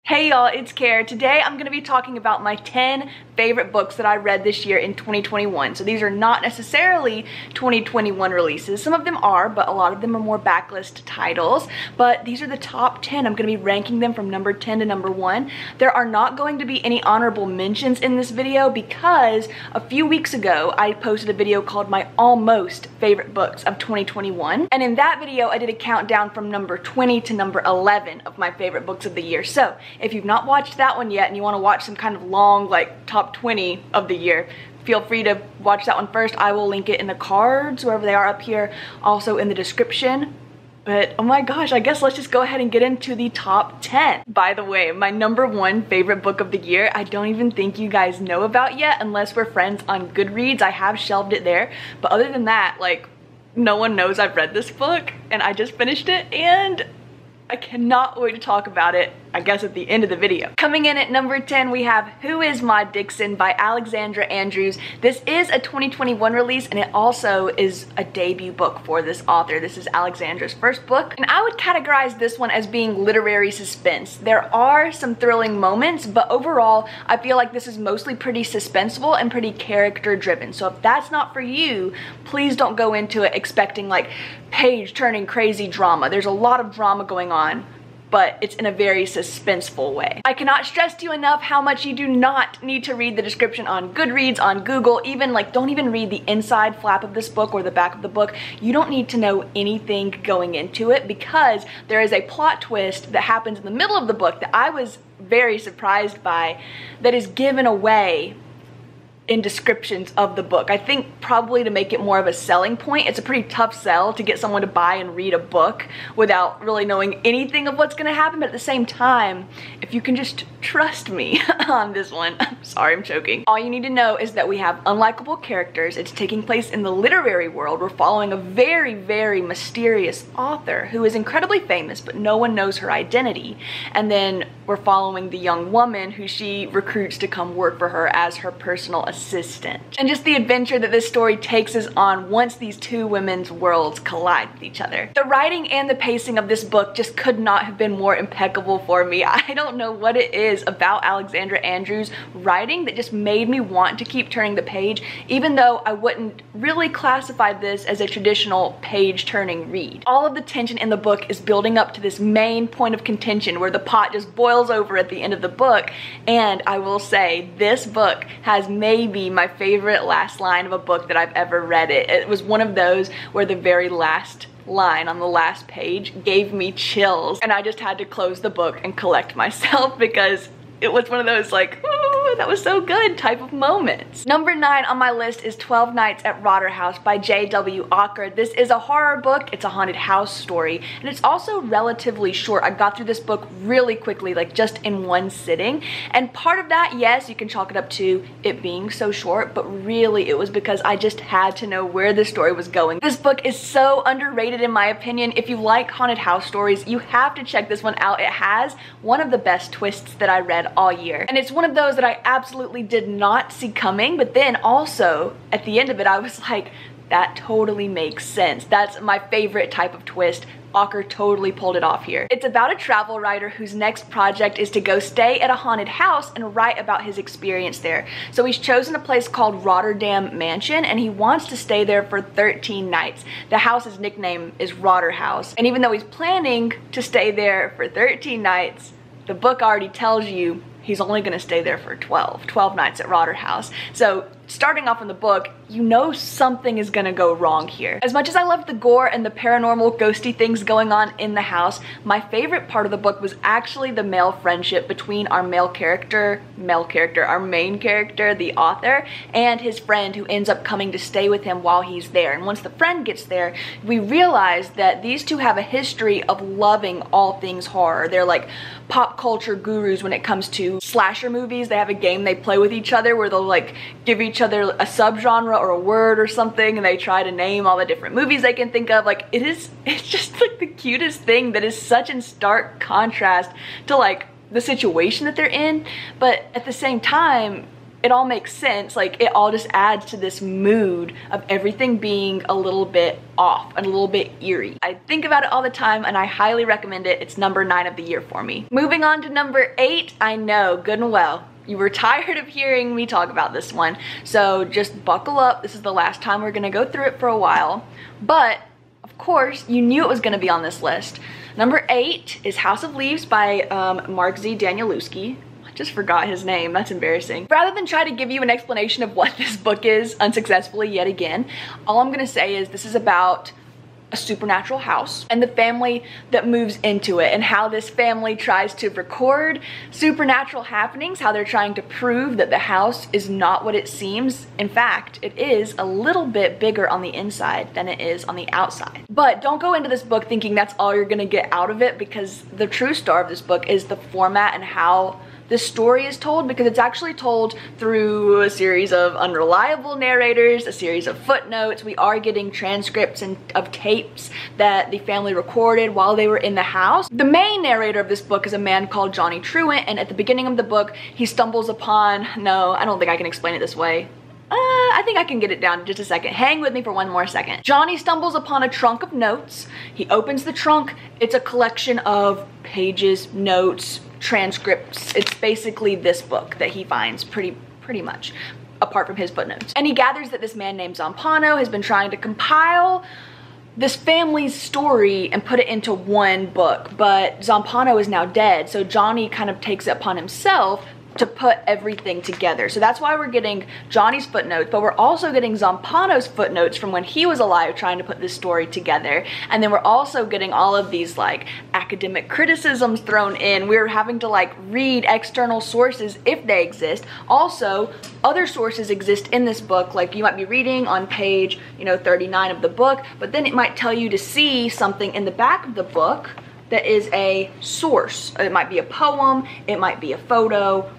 Hey y'all, it's Care. Today I'm going to be talking about my 10 favorite books that I read this year in 2021. So these are not necessarily 2021 releases. Some of them are, but a lot of them are more backlist titles. But these are the top 10. I'm going to be ranking them from number 10 to number 1. There are not going to be any honorable mentions in this video because a few weeks ago I posted a video called my almost favorite books of 2021. And in that video I did a countdown from number 20 to number 11 of my favorite books of the year. So if you've not watched that one yet and you want to watch some kind of long like top 20 of the year, feel free to watch that one first. I will link it in the cards wherever they are up here, also in the description. But oh my gosh, I guess let's just go ahead and get into the top 10. By the way, my number 1 favorite book of the year, I don't even think you guys know about yet unless we're friends on Goodreads. I have shelved it there, but other than that, like, no one knows I've read this book and I just finished it and I cannot wait to talk about it, I guess, at the end of the video. Coming in at number 10, we have Who Is Maud Dixon by Alexandra Andrews. This is a 2021 release and it also is a debut book for this author. This is Alexandra's first book, and I would categorize this one as being literary suspense. There are some thrilling moments, but overall, I feel like this is mostly pretty suspenseful and pretty character driven. So if that's not for you, please don't go into it expecting like page-turning crazy drama. There's a lot of drama going on, but it's in a very suspenseful way. I cannot stress to you enough how much you do not need to read the description on Goodreads, on Google, even like don't even read the inside flap of this book or the back of the book. You don't need to know anything going into it because there is a plot twist that happens in the middle of the book that I was very surprised by that is given away in descriptions of the book. I think probably to make it more of a selling point. It's a pretty tough sell to get someone to buy and read a book without really knowing anything of what's gonna happen, but at the same time, if you can just trust me on this one, I'm sorry, I'm choking. All you need to know is that we have unlikable characters. It's taking place in the literary world. We're following a very, very mysterious author who is incredibly famous, but no one knows her identity. And then we're following the young woman who she recruits to come work for her as her personal assistant. And just the adventure that this story takes us on once these two women's worlds collide with each other. The writing and the pacing of this book just could not have been more impeccable for me. I don't know what it is about Alexandra Andrews' writing that just made me want to keep turning the page, even though I wouldn't really classify this as a traditional page-turning read. All of the tension in the book is building up to this main point of contention where the pot just boils over at the end of the book, and I will say this book has maybe my favorite last line of a book that I've ever read. It was one of those where the very last line on the last page gave me chills and I just had to close the book and collect myself because it was one of those like, ooh, that was so good type of moments. Number 9 on my list is 12 Nights at Rotterhouse by J.W. Ocker. This is a horror book. It's a haunted house story, and it's also relatively short. I got through this book really quickly, like just in one sitting. And part of that, yes, you can chalk it up to it being so short, but really it was because I just had to know where the story was going. This book is so underrated in my opinion. If you like haunted house stories, you have to check this one out. It has one of the best twists that I read all year. And it's one of those that I absolutely did not see coming, but then also at the end of it I was like, that totally makes sense. That's my favorite type of twist. Ocker totally pulled it off here. It's about a travel writer whose next project is to go stay at a haunted house and write about his experience there. So he's chosen a place called Rotterdam Mansion and he wants to stay there for 13 nights. The house's nickname is Rotterhouse. And even though he's planning to stay there for 13 nights, the book already tells you he's only gonna stay there for 12 nights at Rotterhouse. So starting off in the book, you know something is gonna go wrong here. As much as I loved the gore and the paranormal ghosty things going on in the house, my favorite part of the book was actually the male friendship between our main character, the author, and his friend who ends up coming to stay with him while he's there. And once the friend gets there, we realize that these two have a history of loving all things horror. They're like pop culture gurus when it comes to slasher movies. They have a game they play with each other where they'll like give each other a subgenre or a word or something and they try to name all the different movies they can think of. Like it's just like the cutest thing that is such in stark contrast to like the situation that they're in, but at the same time it all makes sense. Like, it all just adds to this mood of everything being a little bit off and a little bit eerie. I think about it all the time and I highly recommend it. It's number 9 of the year for me. Moving on to number 8, I know good and well you were tired of hearing me talk about this one, so just buckle up. This is the last time we're gonna go through it for a while, but of course you knew it was gonna be on this list. Number 8 is House of Leaves by Mark Z. Danielewski. I just forgot his name, that's embarrassing. Rather than try to give you an explanation of what this book is unsuccessfully yet again, all I'm gonna say is this is about a supernatural house and the family that moves into it, and how this family tries to record supernatural happenings, how they're trying to prove that the house is not what it seems. In fact, it is a little bit bigger on the inside than it is on the outside. But don't go into this book thinking that's all you're gonna get out of it, because the true star of this book is the format and how this story is told, because it's actually told through a series of unreliable narrators, a series of footnotes. We are getting transcripts and of tapes that the family recorded while they were in the house. The main narrator of this book is a man called Johnny Truant, and at the beginning of the book, he stumbles upon, no, I don't think I can explain it this way. I think I can get it down in just a second. Hang with me for one more second. Johnny stumbles upon a trunk of notes. He opens the trunk. It's a collection of pages, notes, transcripts. It's basically this book that he finds pretty much, apart from his footnotes. And he gathers that this man named Zampano has been trying to compile this family's story and put it into one book, but Zampano is now dead, so Johnny kind of takes it upon himself to put everything together. So that's why we're getting Johnny's footnotes, but we're also getting Zampano's footnotes from when he was alive trying to put this story together. And then we're also getting all of these like academic criticisms thrown in. We're having to like read external sources if they exist. Also, other sources exist in this book, like you might be reading on page 39 of the book, but then it might tell you to see something in the back of the book that is a source. It might be a poem, it might be a photo,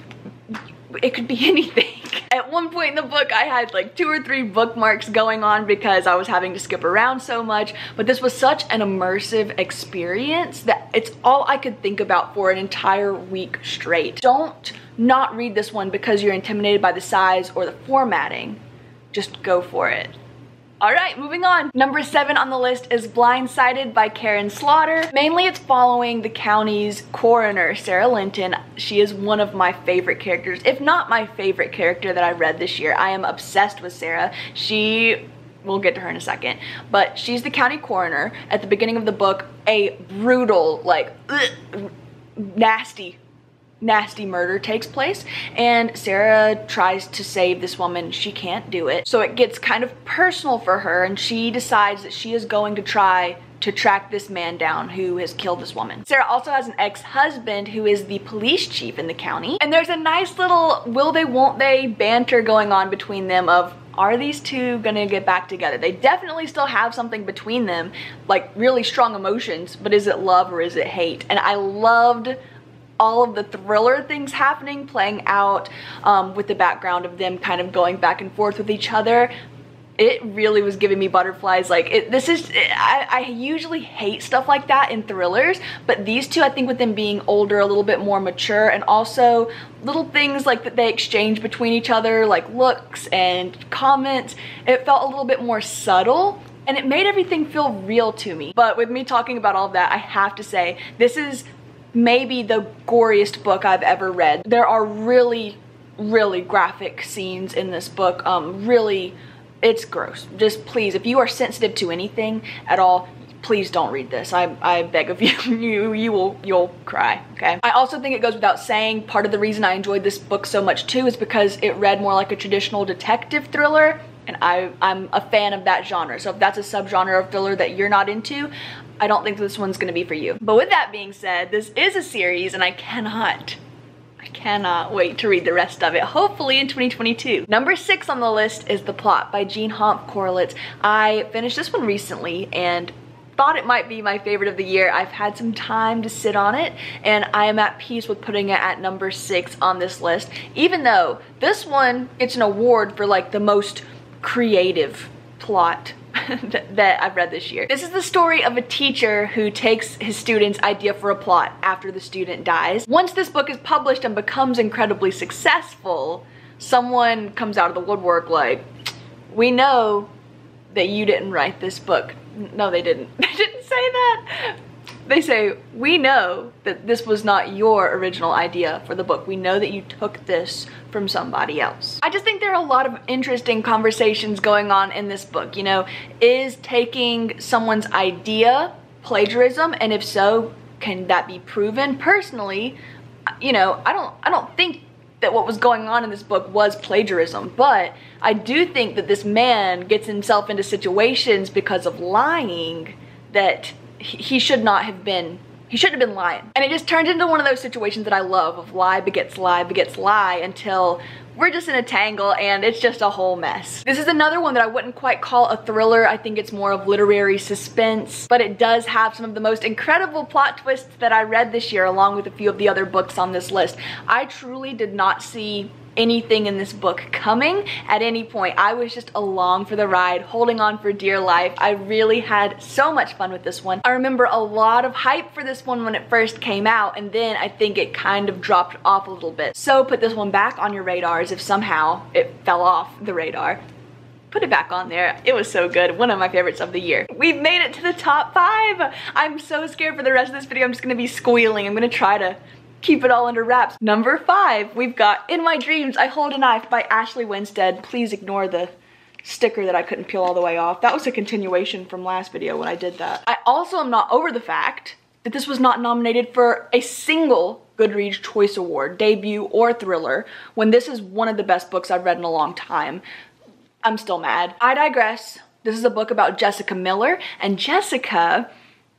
it could be anything. At one point in the book, I had like 2 or 3 bookmarks going on because I was having to skip around so much, but this was such an immersive experience that it's all I could think about for an entire week straight. Don't not read this one because you're intimidated by the size or the formatting. Just go for it. All right, moving on. Number 7 on the list is Blindsided by Karen Slaughter. Mainly it's following the county's coroner, Sarah Linton. She is one of my favorite characters, if not my favorite character that I read this year. I am obsessed with Sarah. We'll get to her in a second, but she's the county coroner. At the beginning of the book, a brutal, like, nasty murder takes place, and Sarah tries to save this woman. She can't do it, so it gets kind of personal for her, and she decides that she is going to try to track this man down who has killed this woman. Sarah also has an ex-husband who is the police chief in the county, and there's a nice little will they won't they banter going on between them of, are these two gonna get back together? They definitely still have something between them, like really strong emotions, but is it love or is it hate? And I loved all of the thriller things happening, playing out with the background of them kind of going back and forth with each other. It really was giving me butterflies. Like, I usually hate stuff like that in thrillers, but these two, I think with them being older, a little bit more mature, and also little things like that they exchange between each other, like looks and comments, it felt a little bit more subtle, and it made everything feel real to me. But with me talking about all of that, I have to say, this is maybe the goriest book I've ever read. There are really graphic scenes in this book. It's gross. Just please, if you are sensitive to anything at all, please don't read this. I beg of you. You'll cry, okay? I also think it goes without saying, part of the reason I enjoyed this book so much too is because it read more like a traditional detective thriller, and I'm a fan of that genre. So if that's a subgenre of thriller that you're not into, I don't think this one's gonna be for you. But with that being said, this is a series, and I cannot wait to read the rest of it, hopefully in 2022. Number 6 on the list is The Plot by Jean Homp Corlitz. I finished this one recently and thought it might be my favorite of the year. I've had some time to sit on it, and I am at peace with putting it at number 6 on this list, even though this one gets an award for like the most creative plot that I've read this year. This is the story of a teacher who takes his student's idea for a plot after the student dies. Once this book is published and becomes incredibly successful, someone comes out of the woodwork like, we know that you didn't write this book. No, they didn't. They didn't say that. They say, we know that this was not your original idea for the book. We know that you took this from somebody else. I just think there are a lot of interesting conversations going on in this book. You know, is taking someone's idea plagiarism? And if so, can that be proven? Personally, you know, I don't think that what was going on in this book was plagiarism, but I do think that this man gets himself into situations because of lying that he shouldn't have been lying. And it just turns into one of those situations that I love, of lie begets lie, until we're just in a tangle and it's just a whole mess. This is another one that I wouldn't quite call a thriller. I think it's more of literary suspense, but it does have some of the most incredible plot twists that I read this year, along with a few of the other books on this list. I truly did not see anything in this book coming at any point. I was just along for the ride, holding on for dear life. I really had so much fun with this one. I remember a lot of hype for this one when it first came out, and then I think it kind of dropped off a little bit. So put this one back on your radars if somehow it fell off the radar. Put it back on there. It was so good. One of my favorites of the year. We've made it to the top 5. I'm so scared for the rest of this video. I'm just gonna be squealing. I'm gonna try to keep it all under wraps. Number 5, we've got In My Dreams, I Hold a Knife by Ashley Winstead. Please ignore the sticker that I couldn't peel all the way off. That was a continuation from last video when I did that. I also am not over the fact that this was not nominated for a single Goodreads Choice Award, debut or thriller, when this is one of the best books I've read in a long time. I'm still mad. I digress. This is a book about Jessica Miller, and Jessica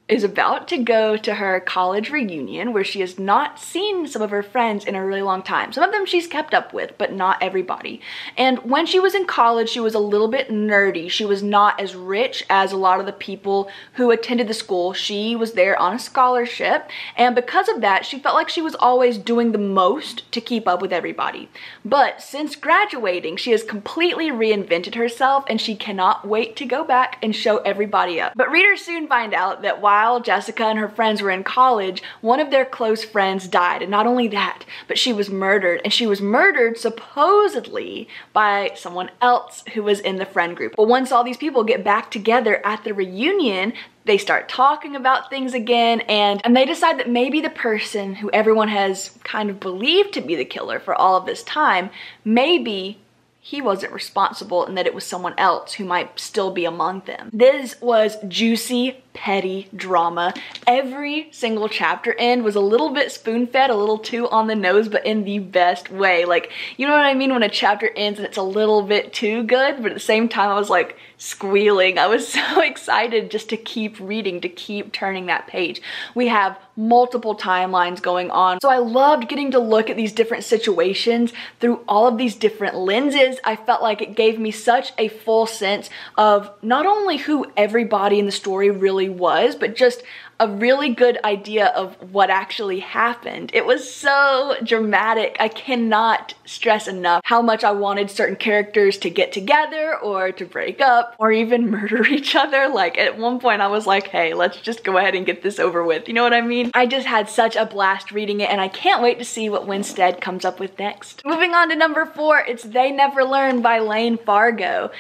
is about to go to her college reunion where she has not seen some of her friends in a really long time. Some of them she's kept up with, but not everybody. And when she was in college, she was a little bit nerdy. She was not as rich as a lot of the people who attended the school. She was there on a scholarship, and because of that, she felt like she was always doing the most to keep up with everybody. But since graduating, she has completely reinvented herself, and she cannot wait to go back and show everybody up. But readers soon find out that while Jessica and her friends were in college, one of their close friends died. And not only that, but she was murdered. And she was murdered supposedly by someone else who was in the friend group. But once all these people get back together at the reunion, they start talking about things again, and they decide that maybe the person who everyone has kind of believed to be the killer for all of this time, maybe he wasn't responsible and that it was someone else who might still be among them. This was juicy, petty drama. Every single chapter end was a little bit spoon-fed, a little too on the nose, but in the best way. Like, you know what I mean when a chapter ends and it's a little bit too good, but at the same time I was like squealing. I was so excited just to keep reading, to keep turning that page. We have multiple timelines going on, so I loved getting to look at these different situations through all of these different lenses. I felt like it gave me such a full sense of not only who everybody in the story really was, but just a really good idea of what actually happened. It was so dramatic. I cannot stress enough how much I wanted certain characters to get together or to break up or even murder each other. Like, at one point I was like, hey, let's just go ahead and get this over with. You know what I mean? I just had such a blast reading it, and I can't wait to see what Winstead comes up with next. Moving on to number 4, it's They Never Learn by Lane Fargo.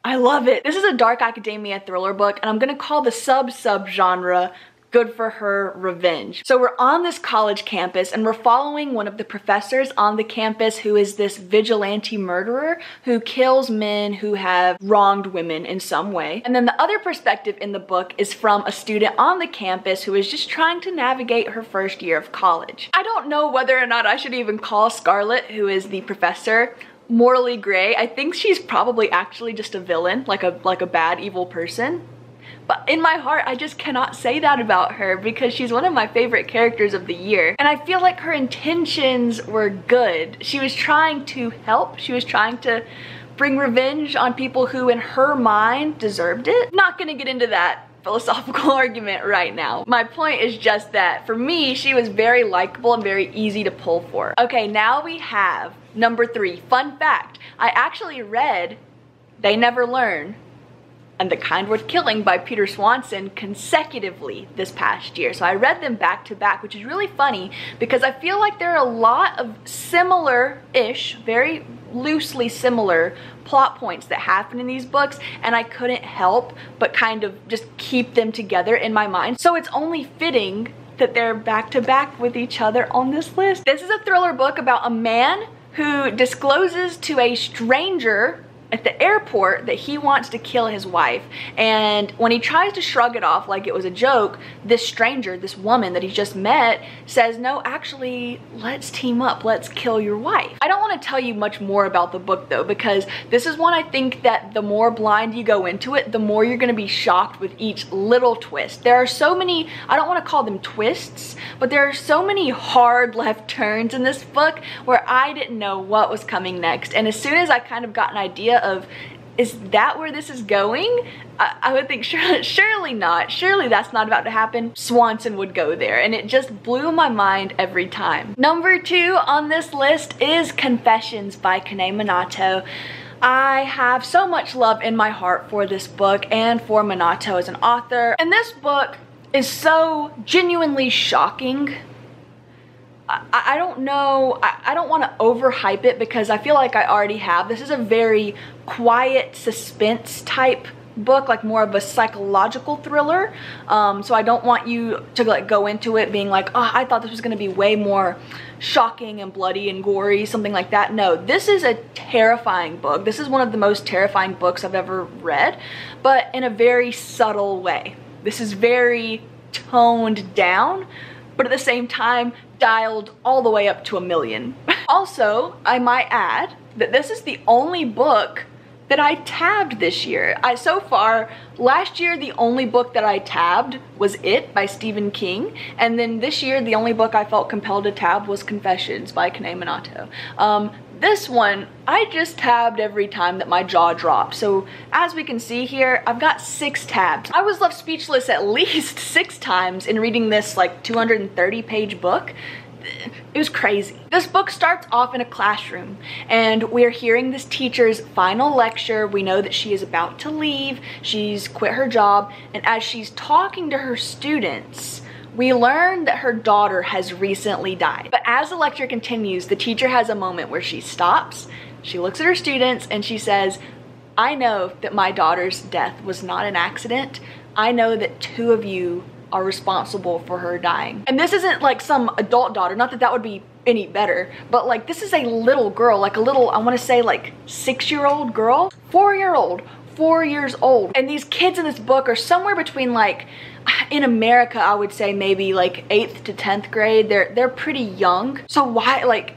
I love it. This is a dark academia thriller book, and I'm gonna call the sub-genre Good for Her Revenge. So we're on this college campus, and we're following one of the professors on the campus who is this vigilante murderer who kills men who have wronged women in some way. And then the other perspective in the book is from a student on the campus who is just trying to navigate her first year of college. I don't know whether or not I should even call Scarlett, who is the professor, morally gray. I think she's probably actually just a villain, like a bad, evil person. But in my heart, I just cannot say that about her because she's one of my favorite characters of the year. And I feel like her intentions were good. She was trying to help. She was trying to bring revenge on people who, in her mind, deserved it. Not gonna get into that philosophical argument right now. My point is just that for me, she was very likable and very easy to pull for. Okay, now we have number 3. Fun fact, I actually read They Never Learn and The Kind Worth Killing by Peter Swanson consecutively this past year. So I read them back to back, which is really funny because I feel like there are a lot of similar-ish, very loosely similar plot points that happen in these books, and I couldn't help but kind of just keep them together in my mind. So it's only fitting that they're back to back with each other on this list. This is a thriller book about a man who discloses to a stranger at the airport that he wants to kill his wife, and when he tries to shrug it off like it was a joke, this stranger, this woman that he just met, says, no, actually, let's team up, let's kill your wife. I don't want to tell you much more about the book though, because this is one I think that the more blind you go into it, the more you're going to be shocked with each little twist. There are so many, I don't want to call them twists, but there are so many hard left turns in this book where I didn't know what was coming next, and as soon as I kind of got an idea of, is that where this is going? I would think surely not. Surely that's not about to happen. Swanson would go there, and it just blew my mind every time. Number 2 on this list is Confessions by Kane Minato. I have so much love in my heart for this book and for Minato as an author, and this book is so genuinely shocking. I don't know, I don't want to overhype it because I feel like I already have. This is a very quiet suspense type book, like more of a psychological thriller. So I don't want you to like go into it being like, oh, I thought this was going to be way more shocking and bloody and gory, something like that. No, this is a terrifying book. This is one of the most terrifying books I've ever read, but in a very subtle way. This is very toned down, but at the same time dialed all the way up to 1,000,000. Also, I might add that this is the only book that I tabbed this year. So far, last year the only book that I tabbed was It by Stephen King, and then this year the only book I felt compelled to tab was Confessions by Kane Minato. This one, I just tabbed every time that my jaw dropped. So as we can see here, I've got 6 tabs. I was left speechless at least 6 times in reading this like 230-page book. It was crazy. This book starts off in a classroom, and we're hearing this teacher's final lecture. We know that she is about to leave. She's quit her job, and as she's talking to her students, we learn that her daughter has recently died. But as the lecture continues, the teacher has a moment where she stops, she looks at her students, and she says, I know that my daughter's death was not an accident. I know that 2 of you are responsible for her dying. And this isn't like some adult daughter, not that that would be any better, but like this is a little girl, like a little, I want to say like 6-year-old girl, 4-year-old, 4 years old. And these kids in this book are somewhere between like, in America, I would say maybe like 8th to 10th grade. They're pretty young. So why, like,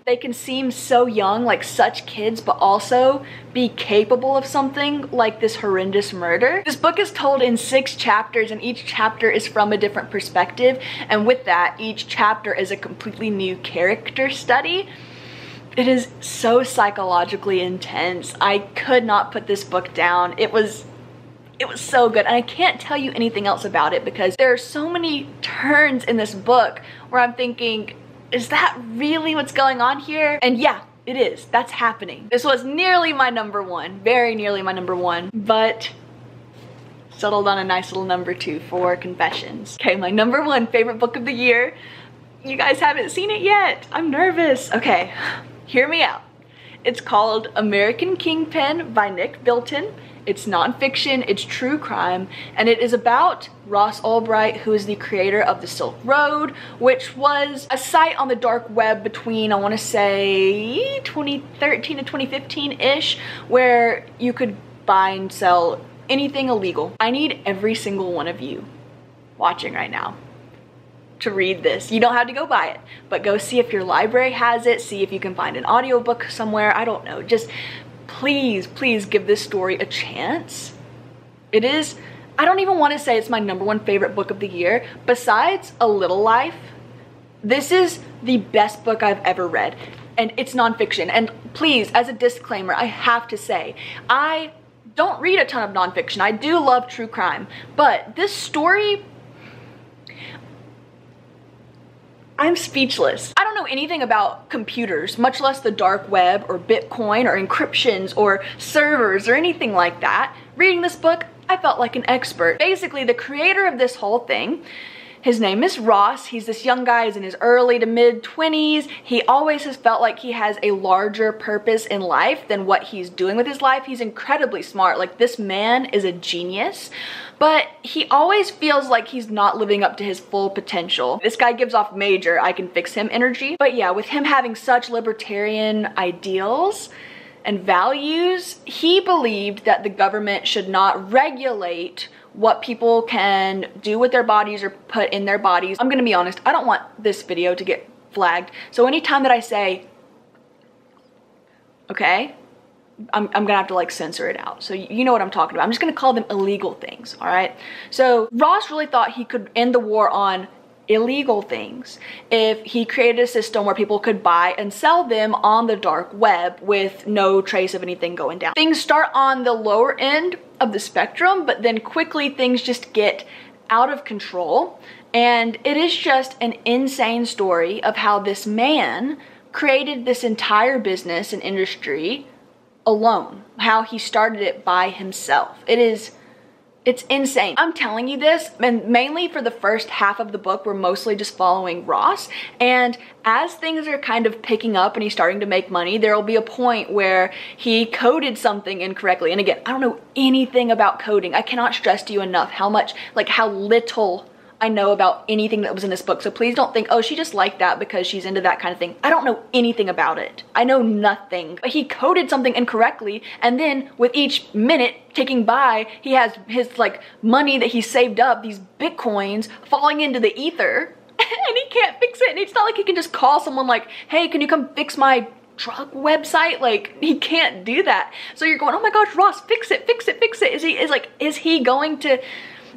they can seem so young, like such kids, but also be capable of something like this horrendous murder. This book is told in 6 chapters, and each chapter is from a different perspective. And with that, each chapter is a completely new character study. It is so psychologically intense. I could not put this book down. It was so good, and I can't tell you anything else about it because there are so many turns in this book where I'm thinking, is that really what's going on here? And yeah, it is. That's happening. This was nearly my number 1, very nearly my number 1, but settled on a nice little number 2 for Confessions. Okay, my number 1 favorite book of the year. You guys haven't seen it yet. I'm nervous. Okay, hear me out. It's called American Kingpin by Nick Bilton. It's nonfiction, it's true crime, and it is about Ross Ulbright, who is the creator of the Silk Road, which was a site on the dark web between, I want to say, 2013 to 2015-ish, where you could buy and sell anything illegal. I need every single one of you watching right now to read this. You don't have to go buy it, but go see if your library has it, see if you can find an audiobook somewhere, I don't know, just please, please give this story a chance. It is, I don't even want to say it's my number 1 favorite book of the year. Besides A Little Life, this is the best book I've ever read, and it's nonfiction. And please, as a disclaimer, I have to say, I don't read a ton of nonfiction. I do love true crime, but this story, I'm speechless. I don't know anything about computers, much less the dark web or Bitcoin or encryptions or servers or anything like that. Reading this book, I felt like an expert. Basically, the creator of this whole thing, his name is Ross. He's this young guy, he's in his early to mid 20s. He always has felt like he has a larger purpose in life than what he's doing with his life. He's incredibly smart. Like, this man is a genius, but he always feels like he's not living up to his full potential. This guy gives off major I can fix him energy. But yeah, with him having such libertarian ideals and values, he believed that the government should not regulate what people can do with their bodies or put in their bodies. I'm gonna be honest, I don't want this video to get flagged. So anytime that I say, okay, I'm gonna have to like censor it out. So you know what I'm talking about. I'm just gonna call them illegal things, all right? So Ross really thought he could end the war on illegal things if he created a system where people could buy and sell them on the dark web with no trace of anything going down. Things start on the lower end of the spectrum, but then quickly things just get out of control. And it is just an insane story of how this man created this entire business and industry alone, how he started it by himself. It's insane. I'm telling you this, and mainly for the first half of the book, we're mostly just following Ross. And as things are kind of picking up and he's starting to make money, there will be a point where he coded something incorrectly. And again, I don't know anything about coding. I cannot stress to you enough how much, like how little I know about anything that was in this book. So please don't think, oh, she just liked that because she's into that kind of thing. I don't know anything about it. I know nothing. But he coded something incorrectly, and then with each minute ticking by, he has his like money that he saved up, these Bitcoins, falling into the ether, and he can't fix it. And it's not like he can just call someone like, hey, can you come fix my drug website? Like, he can't do that. So you're going, oh my gosh, Ross, fix it, fix it, fix it. Is he going to?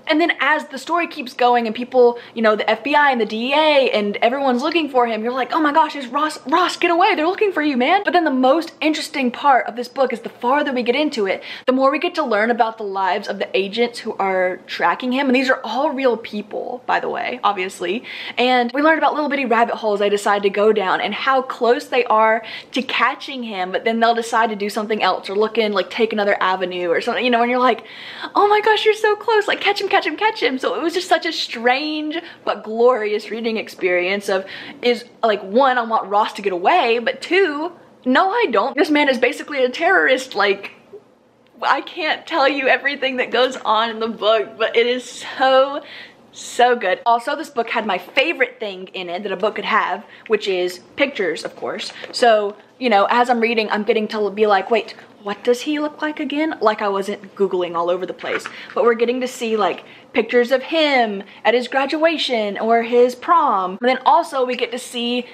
And then as the story keeps going and people, you know, the FBI and the DEA and everyone's looking for him, you're like, oh my gosh, is Ross, get away, they're looking for you, man. But then the most interesting part of this book is the farther we get into it, the more we get to learn about the lives of the agents who are tracking him. And these are all real people, by the way, obviously. And we learned about little bitty rabbit holes they decide to go down and how close they are to catching him, but then they'll decide to do something else or look in, like take another avenue or something, you know, and you're like, oh my gosh, you're so close, like catch him, catch him, catch him. So it was just such a strange but glorious reading experience of, is like, one, I want Ross to get away, but two, no I don't. This man is basically a terrorist. Like, I can't tell you everything that goes on in the book, but it is so good. Also, this book had my favorite thing in it that a book could have, which is pictures, of course. So, you know, as I'm reading, I'm getting to be like, wait, what does he look like again? Like I wasn't Googling all over the place. But we're getting to see like pictures of him at his graduation or his prom. And then also we get to see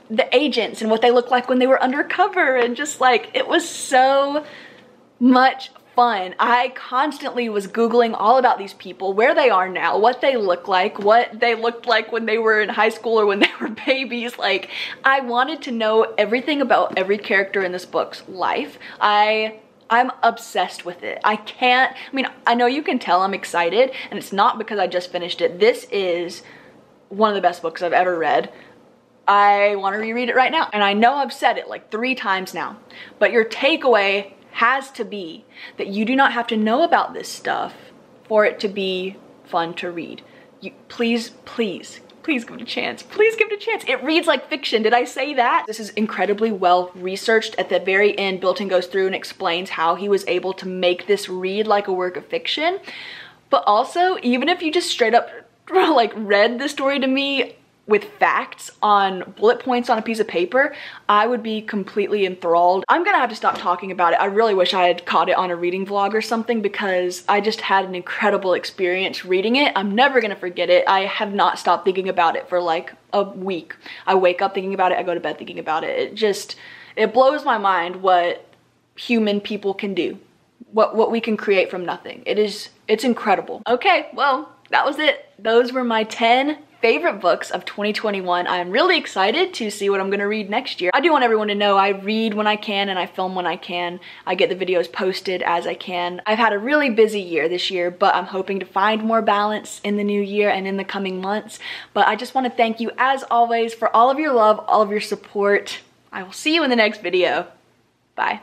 the agents and what they look like when they were undercover, and just like, it was so much fun. I constantly was Googling all about these people, where they are now, what they look like, what they looked like when they were in high school or when they were babies. Like, I wanted to know everything about every character in this book's life. I'm obsessed with it. I mean, I know you can tell I'm excited, and it's not because I just finished it. This is one of the best books I've ever read. I want to reread it right now. And I know I've said it like 3 times now, but your takeaway has to be that you do not have to know about this stuff for it to be fun to read. Please give it a chance. Please give it a chance. It reads like fiction. Did I say that? This is incredibly well researched. At the very end, Bilton goes through and explains how he was able to make this read like a work of fiction. But also, even if you just straight up like read the story to me with facts on bullet points on a piece of paper, I would be completely enthralled. I'm gonna have to stop talking about it. I really wish I had caught it on a reading vlog or something, because I just had an incredible experience reading it. I'm never gonna forget it. I have not stopped thinking about it for like a week. I wake up thinking about it, I go to bed thinking about it. It blows my mind what human people can do, what we can create from nothing. It's incredible. Okay, well, that was it. Those were my 10 favorite books of 2021. I'm really excited to see what I'm gonna read next year. I do want everyone to know I read when I can and I film when I can. I get the videos posted as I can. I've had a really busy year this year, but I'm hoping to find more balance in the new year and in the coming months. But I just want to thank you as always for all of your love, all of your support. I will see you in the next video. Bye.